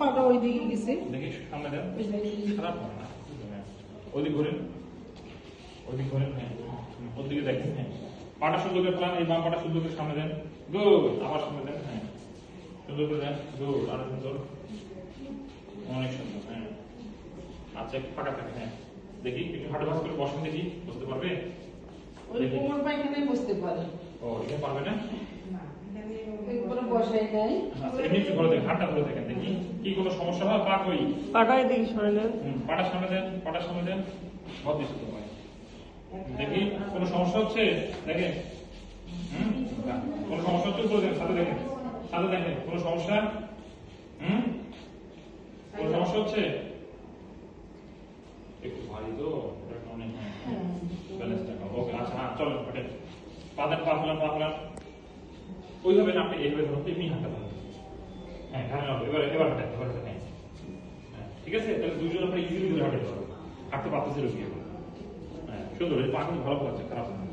পাটা ওই দিকে গেছে। দেখি সামনে দেন, খারাপ হবে না। ওইদিক ঘুরেন, ওইদিক ঘুরেন, হ্যাঁ ওদিকে দেখেন, হ্যাঁ পাটা সুন্দর করে ফেলান, এই বাম পাটা সুন্দর করে সামনে দেন, গুড, আবার সামনে দেন, হ্যাঁ সুন্দর করে দেন, গুড, আরো সুন্দর, অনেক সুন্দর, হ্যাঁ আচ্ছা একটু ফাঁকা থাকে, হ্যাঁ দেখি একটু হাঁটু ভাঁজ করে বসেন, দেখি বুঝতে পারবে? ওই কোমর পায়খানে বসতে পারে। ও এটা পারবে না? একবারে বসাই নাই। আচ্ছা এমনি একটু ঘুরে দেখেন, হাতটা ঘুরে দেখেন, দেখি কি কোনো সমস্যা হয়? পা কই? পাটায় দিকে সরে নেন। পাটা সামনে দেন, পাটা সামনে দেন, বহুত বেশি তো হয়। দেখি কোনো সমস্যা হচ্ছে? দেখেন, কোনো সমস্যা হচ্ছে? উপরে দেখেন, সাথে দেখেন, সাথে দেখেন, কোনো সমস্যা? কোনো সমস্যা হচ্ছে? একটু ভারী তো, ওটার কারণে, হ্যাঁ ব্যালেন্স রাখা। ওকে আচ্ছা, হ্যাঁ চলেন ওঠেন, পা দেন, পা ফেলান, পা ফেলান, ওইভাবে না, আপনি এইভাবে ধরুন, এমনি হাঁটতে পারেন, হ্যাঁ হ্যাঁ এবার এবার হাঁটেন, এবার হাঁটেন, হ্যাঁ ঠিক আছে, তাহলে দুইজন আমরা ইজিলি ধরে হাঁটতে পারবো, হাঁটতে পারতেছি রোগী। হ্যাঁ সুন্দর, এই পা কিন্তু ভালো লাগছে, খারাপ না।